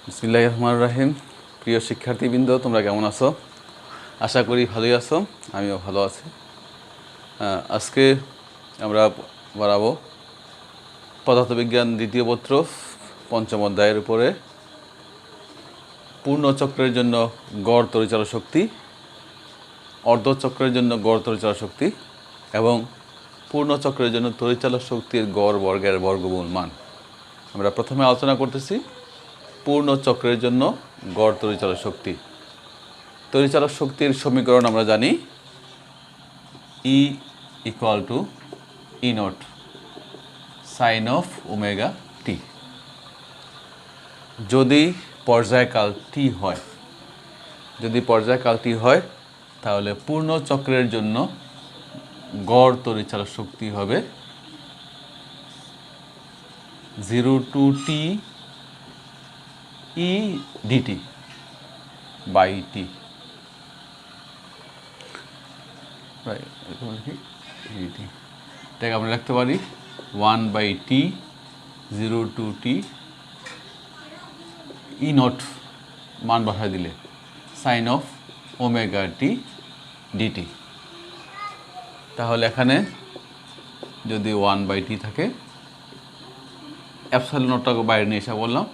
বিসমিল্লাহির রহমানির রহিম। প্রিয় শিক্ষার্থীবৃন্দ, তোমরা কেমন আছো? আশা করি ভালোই আছো, আমিও ভালো আছি। আজকে আমরা বাড়াবো পদার্থবিজ্ঞান দ্বিতীয় পত্র পঞ্চম অধ্যায়ের উপরে পূর্ণচক্রের জন্য গড় তড়িৎচালক শক্তি, অর্ধচক্রের জন্য গড় তড়িৎচালক শক্তি এবং পূর্ণচক্রের জন্য তড়িৎচালক শক্তির গড় বর্গের বর্গমূল মান। আমরা প্রথমে আলোচনা করতেছি পূর্ণচক্রের জন্য গড় তড়িৎচালক শক্তি। তড়িৎচালক শক্তির সমীকরণ আমরা জানি E = E0 sin of omega t. যদি পর্যায়কাল টি হয় তাহলে পূর্ণচক্রের জন্য গড় তড়িৎচালক শক্তি হবে 0 to t E dt by t। এটাকে আমরা লিখতে পারি 1/t 0 to t E0 মান বসায় দিলে sin of omega t dt। তাহলে এখানে যদি 1/t থাকে, এপসাইলন নটটাকে বাইরে নিয়ে এসে বললাম,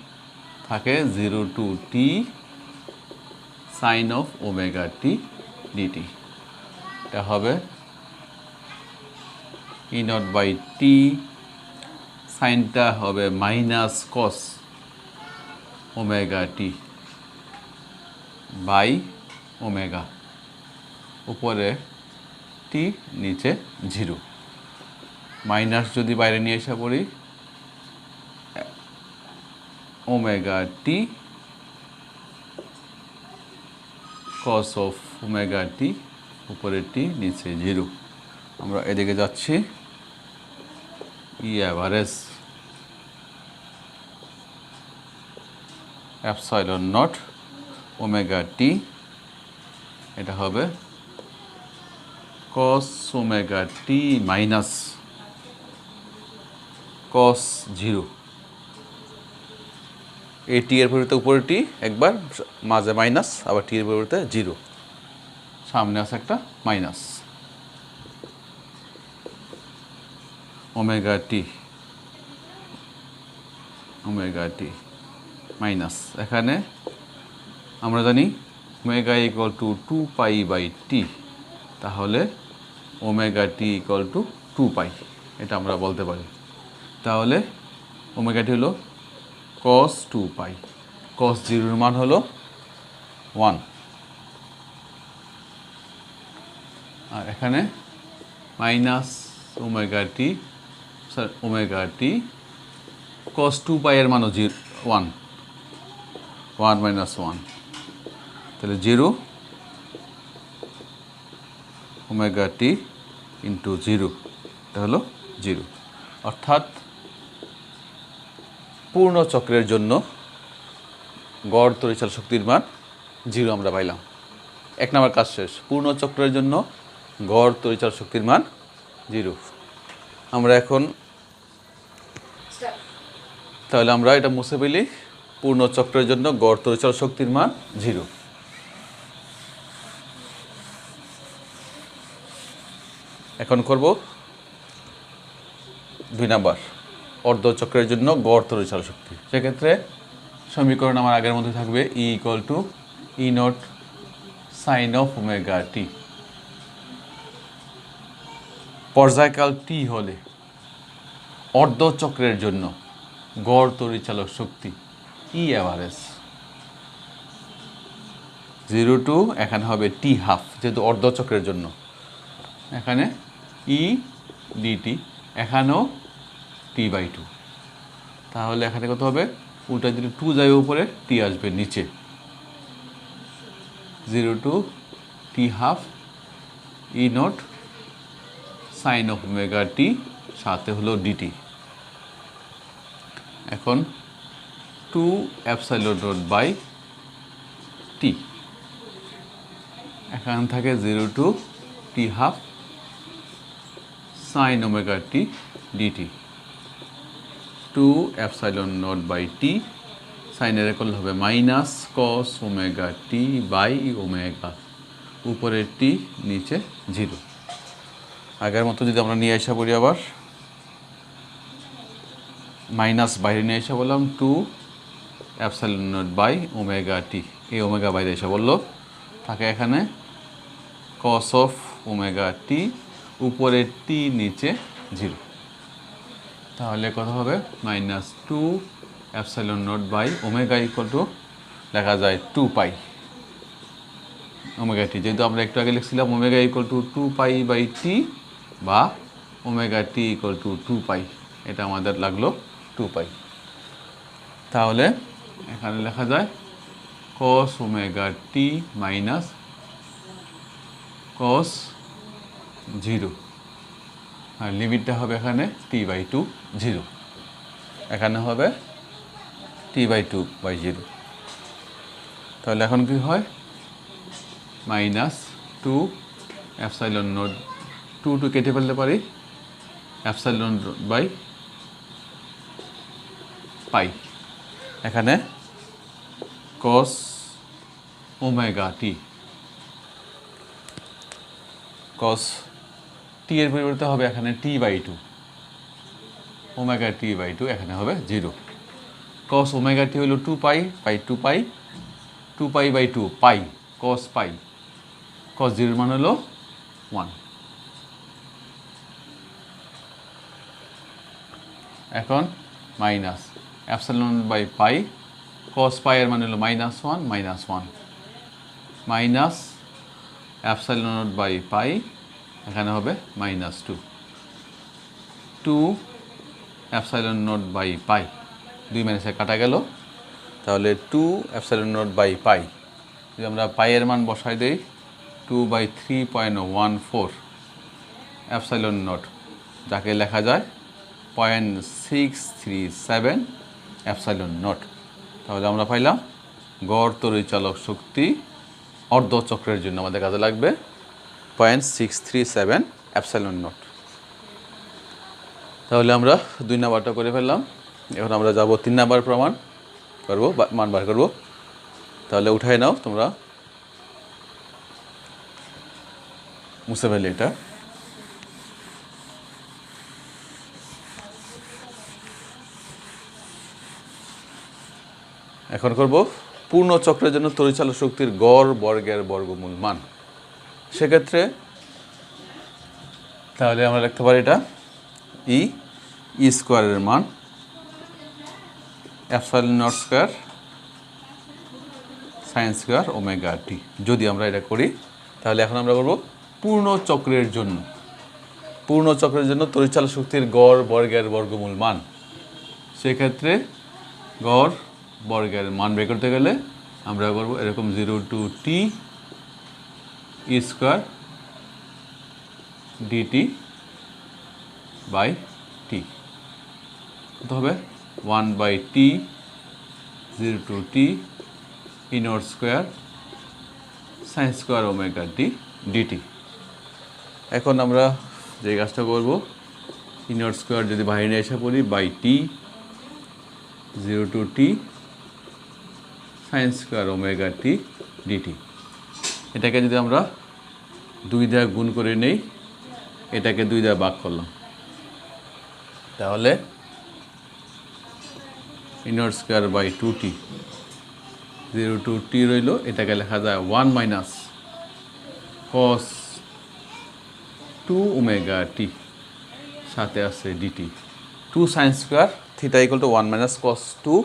থাকে 0 to t sin of omega t dt। এটা হবে E0/t, সাইনটা হবে minus cos omega t by omega, উপরে টি নিচে 0। মাইনাস যদি বাইরে নিয়ে এসে পড়ি, omega t cos of omega t, উপরে টি নিচে 0। আমরা এদিকে যাচ্ছি, E average epsilon naught omega t, এটা হবে কস ওমেগা টি মাইনাস কস 0। এই টি এর পরিবর্তে উপরে টি, একবার মাঝে মাইনাস, আবার টি এর পরিবর্তে 0, সামনে আছে একটা মাইনাস। ওমেগা টি মাইনাস, এখানে আমরা জানি ওমেগা = 2π/t, তাহলে ওমেগা টি = 2π, এটা আমরা বলতে পারি। তাহলে ওমেগা টি হলো cos 2π, cos 0 এর মান হলো 1, আর এখানে মাইনাস ওমেগা টি cos 2π এর মানও 1 - 1, তাহলে 0 ওমেগা টি ইন্টু 0, এটা হলো 0। অর্থাৎ পূর্ণচক্রের জন্য গড় তড়িৎচালক শক্তির মান 0 আমরা পাইলাম। 1 নম্বর কাজ শেষ। পূর্ণচক্রের জন্য গড় তড়িৎচালক শক্তির মান 0। আমরা এখন তাহলে আমরা এটা মুছে ফেলি, পূর্ণচক্রের জন্য গড় তড়িৎচালক শক্তির মান 0। এখন করব 2 নাম্বার, অর্ধচক্রের জন্য গড় তড়িৎচালক শক্তি। সেক্ষেত্রে সমীকরণ আমার আগের মধ্যে থাকবে E = E0 sin of omega টি। পর্যায়কাল টি হলে অর্ধচক্রের জন্য গড় তড়িৎচালক শক্তি ই অ্যাভারেজ 0 to, এখানে হবে t½ যেহেতু অর্ধচক্রের জন্য, এখানে E dt, এখানেও t/2। তাহলে এখানে কত হবে? উল্টা দিলে 2 যাবে উপরে, t আসবে নিচে, 0 to t½ E0 sin of omega t, সাথে হলো dt। এখন 2 epsilon naught by t, এখানে থাকে 0 to t½ sin omega t dt, 2 epsilon naught by t সাইনের করলে হবে minus cos omega t by omega, উপরে টি নিচে 0। আগের মতো যদি আমরা নিয়ে আসা করি আবার মাইনাস বাইরে নিয়ে এসে বললাম 2 epsilon naught by omega t, এই ওমেগা বাইরে এসে বললো থাকে এখানে কস অফ ওমেগা টি, উপরে টি নিচে 0। তাহলে কত হবে minus 2 epsilon naught by omega equal to লেখা যায় 2 পাই ওমেগা টি, যেহেতু আমরা একটু আগে লিখছিলাম omega equal to 2 pi by t বা omega t equal to 2 pi, এটা আমাদের লাগলো 2 পাই। তাহলে এখানে লেখা যায় কস ওমেগা টি মাইনাস কস 0, আর লিমিটটা হবে এখানে টি বাই 2 0, এখানে হবে টি বাই 2 বাই 0। তাহলে এখন কি হয় মাইনাস 2 এপসাইলন নট 2 কেটে ফেলতে পারি, এপসাইলন বাই পাই, এখানে কস ওমেগা টি, কস টি এর পরিবর্তে হবে এখানে টি বাই 2, ওমেগা টি বাই 2 এখানে হবে 0। কস ওমেগা টি হলো 2 pi by 2 pi, 2 pi by 2 pi cos পাই, কস 0 মান হলো 1। এখন minus epsilon by pi, cos pi এর মান হলো minus 1 minus 1, minus epsilon naught by pi, এখানে হবে minus 2, 2 epsilon naught by pi, 2 মাইনাসে কাটা গেল, তাহলে 2 এপসাইলন নট বাই পাই, যদি আমরা পাইয়ের মান বসাই দেই 2/3.14 এপসাইলন নট, যাকে লেখা যায় 0.637 এপসাইলন নট। তাহলে আমরা পাইলাম গড় তড়িৎচালক শক্তি অর্ধচক্রের জন্য আমাদের কাজে লাগবে 0.637 এপসাইলন নট। তাহলে আমরা 2 নাম্বারটা করে ফেললাম, এখন আমরা যাব 3 নাম্বার প্রমাণ করব, মান বার করব। তাহলে উঠাই নাও তোমরা, মুছে ফেলে এটা। এখন করব পূর্ণ চক্রের জন্য তড়িৎচালক শক্তির গড় বর্গের বর্গমূল মান। সেক্ষেত্রে তাহলে আমরা লিখতে পারি এটা ই স্কোয়ারের মান epsilon naught square sine square omega t. যদি আমরা এটা করি তাহলে এখন আমরা করব পূর্ণ চক্রের জন্য, পূর্ণ চক্রের জন্য তড়িৎচালক শক্তির গড় বর্গের বর্গমূল মান। সেক্ষেত্রে গড় বর্গের মান বের করতে গেলে আমরা করব এরকম 0 to t square dt by t, কত হবে 1/t 0 to t inward square sine square omega t dt. এখন আমরা যে কাজটা করব ইনওয়ার্ড স্কোয়ার যদি বাইরে এসে পড়ি by t 0 to t sine square omega t dt, এটাকে যদি আমরা 2 দ্বারা গুণ করে নেই, এটাকে 2 দ্বারা ভাগ করলাম, তাহলে inward square by 2t 0 to t রইল, এটাকে লেখা যায় 1 মাইনাস কস 2 ওমেগা টি, সাথে আছে dt 2 sine square theta equal to 1 minus cos 2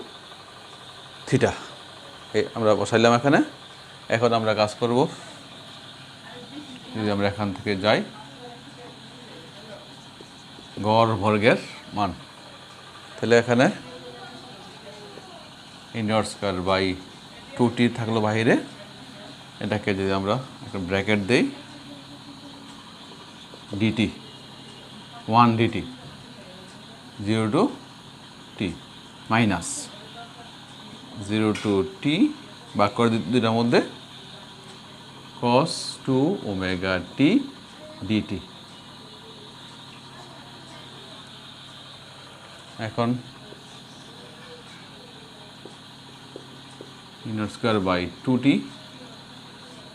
theta, আমরা বসাইলাম এখানে। এখন আমরা কাজ করব, যদি আমরা এখান থেকে যাই গড় বর্গের মান, তাহলে এখানে ইনওয়ার্ড স্কোয়ার বাই 2t থাকলো বাইরে, এটাকে যদি আমরা একটা ব্র্যাকেট দেই dt 1 dt 0 to t minus 0 to t ভাগ করে দুটার মধ্যে cos 2 ওমেগা টি ডিটি। এখন ই নট স্কোয়ার বাই 2t,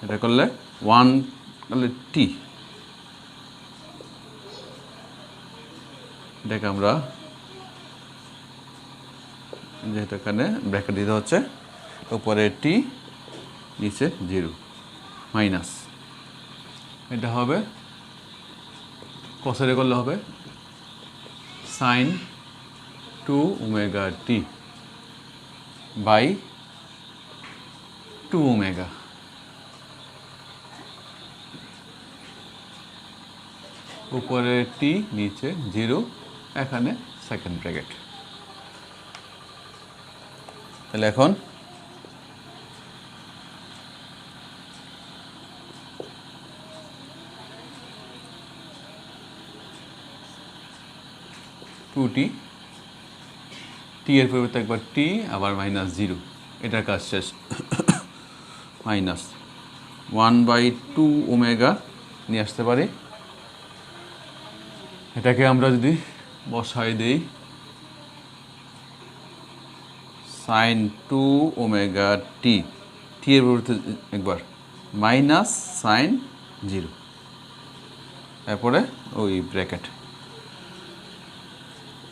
এটা করলে 1 করলে t, এটাকে আমরা যেহেতু এখানে ব্র্যাকেট দিতে হচ্ছে, উপরে t নিচে 0 মাইনাস, এটা হবে কসের করলে হবে sine 2 omega t by 2 omega, উপরে t নিচে 0, এখানে সেকেন্ড ব্র্যাকেট। তাহলে এখন টু টি, টি এর পরিবর্তে একবার টি আবার মাইনাস 0, এটার কাজ শেষ। মাইনাস 1/2 ওমেগা নিয়ে আসতে পারি, এটাকে আমরা যদি বসাই দেই সাইন 2 ওমেগা টি, টি এর পরিবর্তে একবার মাইনাস সাইন 0, তারপরে ওই ব্র্যাকেট,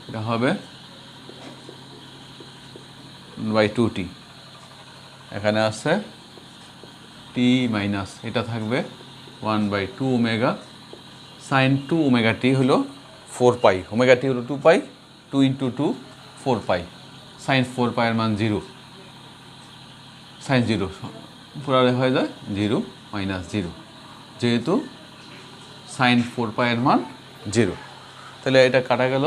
এটা হবে 1/2t, এখানে আছে t মাইনাস, এটা থাকবে 1/2 ওমেগা, সাইন 2 ওমেগা টি হলো 4 পাই, ওমেগা টি হলো 2 পাই, 2 ইন্টু 2 4 পাই, সাইন 4 পাইয়ের মান 0, সাইন 0 পুরো হয়ে যায় 0 মাইনাস 0, যেহেতু সাইন 4 পাইয়ের মান 0, তাহলে এটা কাটা গেল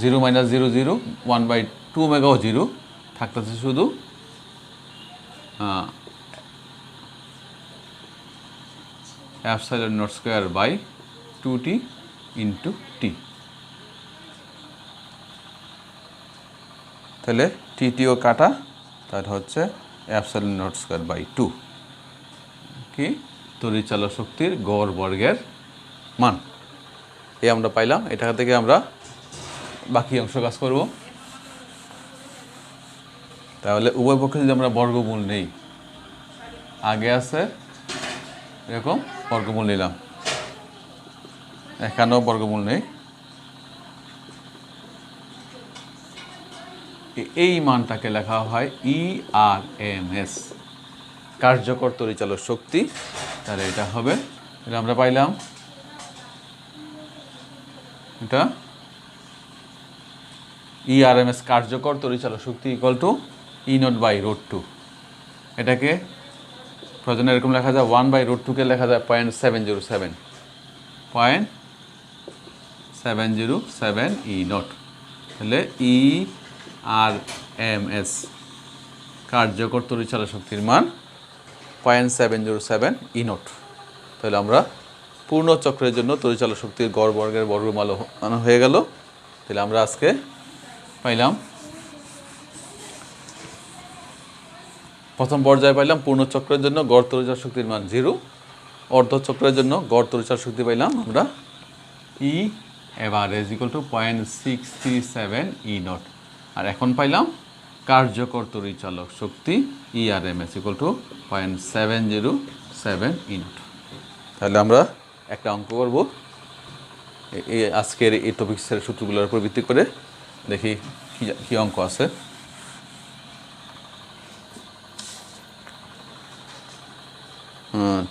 0 মাইনাস 0 0, 1/2 ওমেগাও 0, থাকতেছে শুধু epsilon naught square by 2t into t. তাহলে টিটিও কাটা, তাহলে হচ্ছে এপসাইলন নট স্কোয়ার বাই 2 কি তড়িৎচালক শক্তির গড় বর্গের মান, এই আমরা পাইলাম। এটা থেকে আমরা বাকি অংশ কাজ করব। তাহলে উভয় পক্ষে যদি আমরা বর্গমূল নেই, আগে আছে এরকম বর্গমূল নিলাম, এখানেও বর্গমূল নেই, এই মানটাকে লেখা হয় ERMS, কার্যকর তড়িৎচালক শক্তি। তাহলে এটা হবে, এটা আমরা পাইলাম, এটা ERMS কার্যকর তড়িৎচালক শক্তি ইকুয়াল টু E0/√2। এটাকে প্রয়োজনে এরকম লেখা যায়, 1/√2 কে লেখা যায় 0.707, 0.707 E0। তাহলে ERMS কার্যকর তড়িৎচালক শক্তির মান 0.707 E0। তাহলে আমরা পূর্ণ চক্রের জন্য তড়িৎচালক শক্তির গড় বর্গের বর্গমূল হয়ে গেল। তাহলে আমরা আজকে পাইলাম, প্রথম পর্যায়ে পাইলাম পূর্ণ চক্রের জন্য গড় তড়িৎচালক শক্তির মান 0, অর্ধ চক্রের জন্য গড় তড়িৎচালক শক্তি পাইলাম আমরা E average equal to 0.637 E0। আর এখন পাইলাম কার্যকর তড়িৎচালক শক্তি ERMS ইকুয়াল টু 0.707 E0। তাহলে আমরা একটা অঙ্ক করব এই আজকের এই টপিক্সের সূত্রগুলোর উপর ভিত্তি করে, দেখি কি অঙ্ক আছে।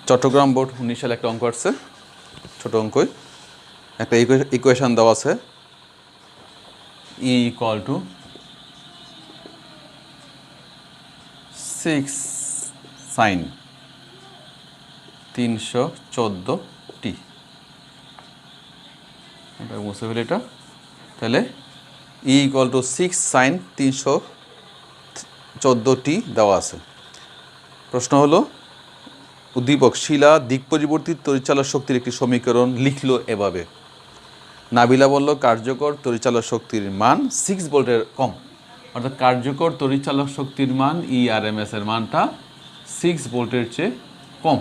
চট্টগ্রাম বোর্ড 19 সালে একটা অঙ্ক আসছে, ছোট অঙ্কই, একটা ইকুয়েশন দেওয়া আছে, E equal to 6 sign 314t, এটা মুছে ফেলি এটা। তাহলে E equal to 6 sign 314t দেওয়া আছে। প্রশ্ন হলো, উদ্দীপক শিলা দিক পরিবর্তিত তড়িৎচালক শক্তির একটি সমীকরণ লিখলো এভাবে। নাবিলা বলল কার্যকর তড়িৎচালক শক্তির মান 6 ভোল্টের কম, অর্থাৎ কার্যকর তড়িৎচালক শক্তির মান ERMS এর মানটা 6 ভোল্টের চেয়ে কম,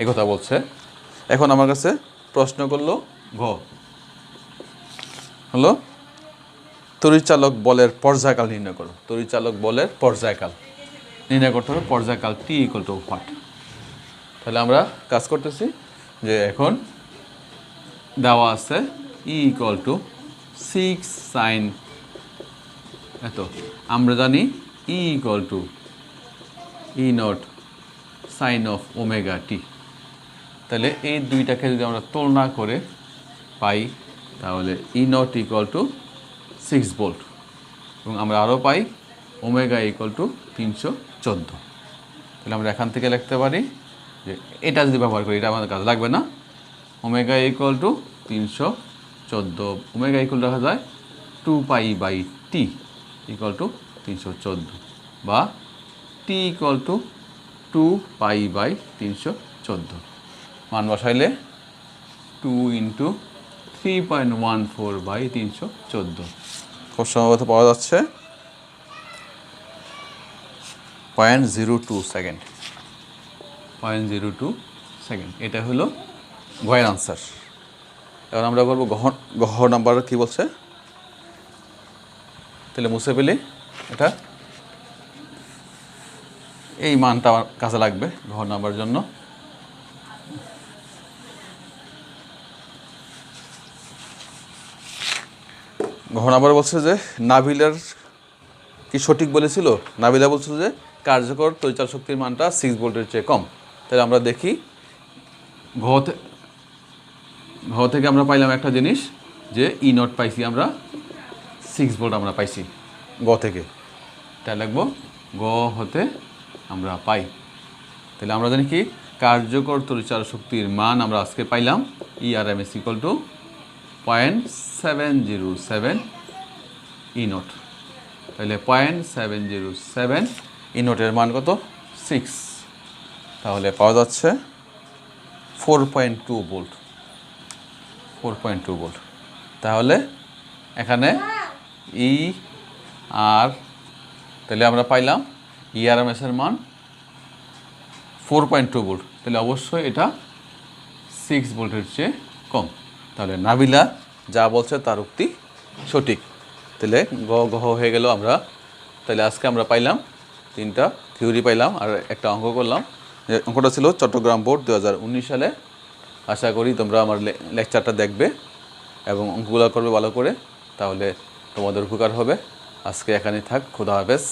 একথা বলছে। এখন আমার কাছে প্রশ্ন করলো ঘ হলো তড়িৎচালক বলের পর্যায়কাল নির্ণয় করো। তড়িৎচালক বলের পর্যায়কাল, নির্ণয় করতে হবে পর্যায়কাল টি ইকুয়াল টু হোয়াট। তাহলে আমরা কাজ করতেছি যে এখন দেওয়া আছে ই ইকুয়াল টু 6 সাইন এত, আমরা জানি E equal to E naught sine of omega t. তাহলে এই দুইটাকে যদি আমরা তুলনা করে পাই তাহলে E naught equal to 6 volt এবং আমরা আরও পাই ওমেগা ইকুয়াল টু 314। তাহলে আমরা এখান থেকে লিখতে পারি যে এটা যদি ব্যবহার করি, এটা আমাদের কাজে লাগবে না। Omega equal two 314, omega equal রাখা যায় 2π/t ইকুয়াল টু 314 বা টি ইকুয়াল টু 2π/314। মান বসাইলে 2 × 3.14/314 খুব সম্ভবত পাওয়া যাচ্ছে 0.02 সেকেন্ড। 0.02 সেকেন্ড, এটা হলো ঘয়ের আনসার। এখন আমরা করবো গহ নাম্বার কী বলছে, তাহলে মুছে পেলে এটা এই মানটা আমার কাছে লাগবে ঘর নাম্বার জন্য। ঘর নাম্বার বলছে যে নাভিলার কি সঠিক বলেছিল, নাভিলা বলছিল যে কার্যকর তড়িৎ শক্তির মানটা 6 ভোল্টের চেয়ে কম। তাহলে আমরা দেখি ঘ থেকে আমরা পাইলাম একটা জিনিস যে ই নট পাইছি আমরা 6 ভোল্ট আমরা পাইছি গ থেকে। তাই লিখবো গ হতে আমরা পাই। তাহলে আমরা জানি কি কার্যকর তড়িৎ শক্তির মান আমরা আজকে পাইলাম ERMS equal to 0.707 E not. তাহলে 0.707 ই নটের মান কত 6, তাহলে পাওয়া যাচ্ছে 4.2 ভোল্ট। 4.2 ভোল্ট। তাহলে এখানে ই আর তাহলে আমরা পাইলাম ERMS এর মান 4.2 ভোল্ট। তাহলে অবশ্যই এটা 6 ভোল্টের চেয়ে কম। তাহলে নাবিলা যা বলছে তার উক্তি সঠিক। তাহলে গহ হয়ে গেল আমরা। তাহলে আজকে আমরা পাইলাম 3টা থিওরি পাইলাম আর একটা অঙ্ক করলাম। অঙ্কটা ছিল চট্টগ্রাম বোর্ড 2019 সালে। আশা করি তোমরা আমার লেকচারটা দেখবে এবং অঙ্কগুলো করবে ভালো করে, তাহলে তোমাদের উপকার হবে। আজকে এখানেই থাক, খোদা হাফেজ।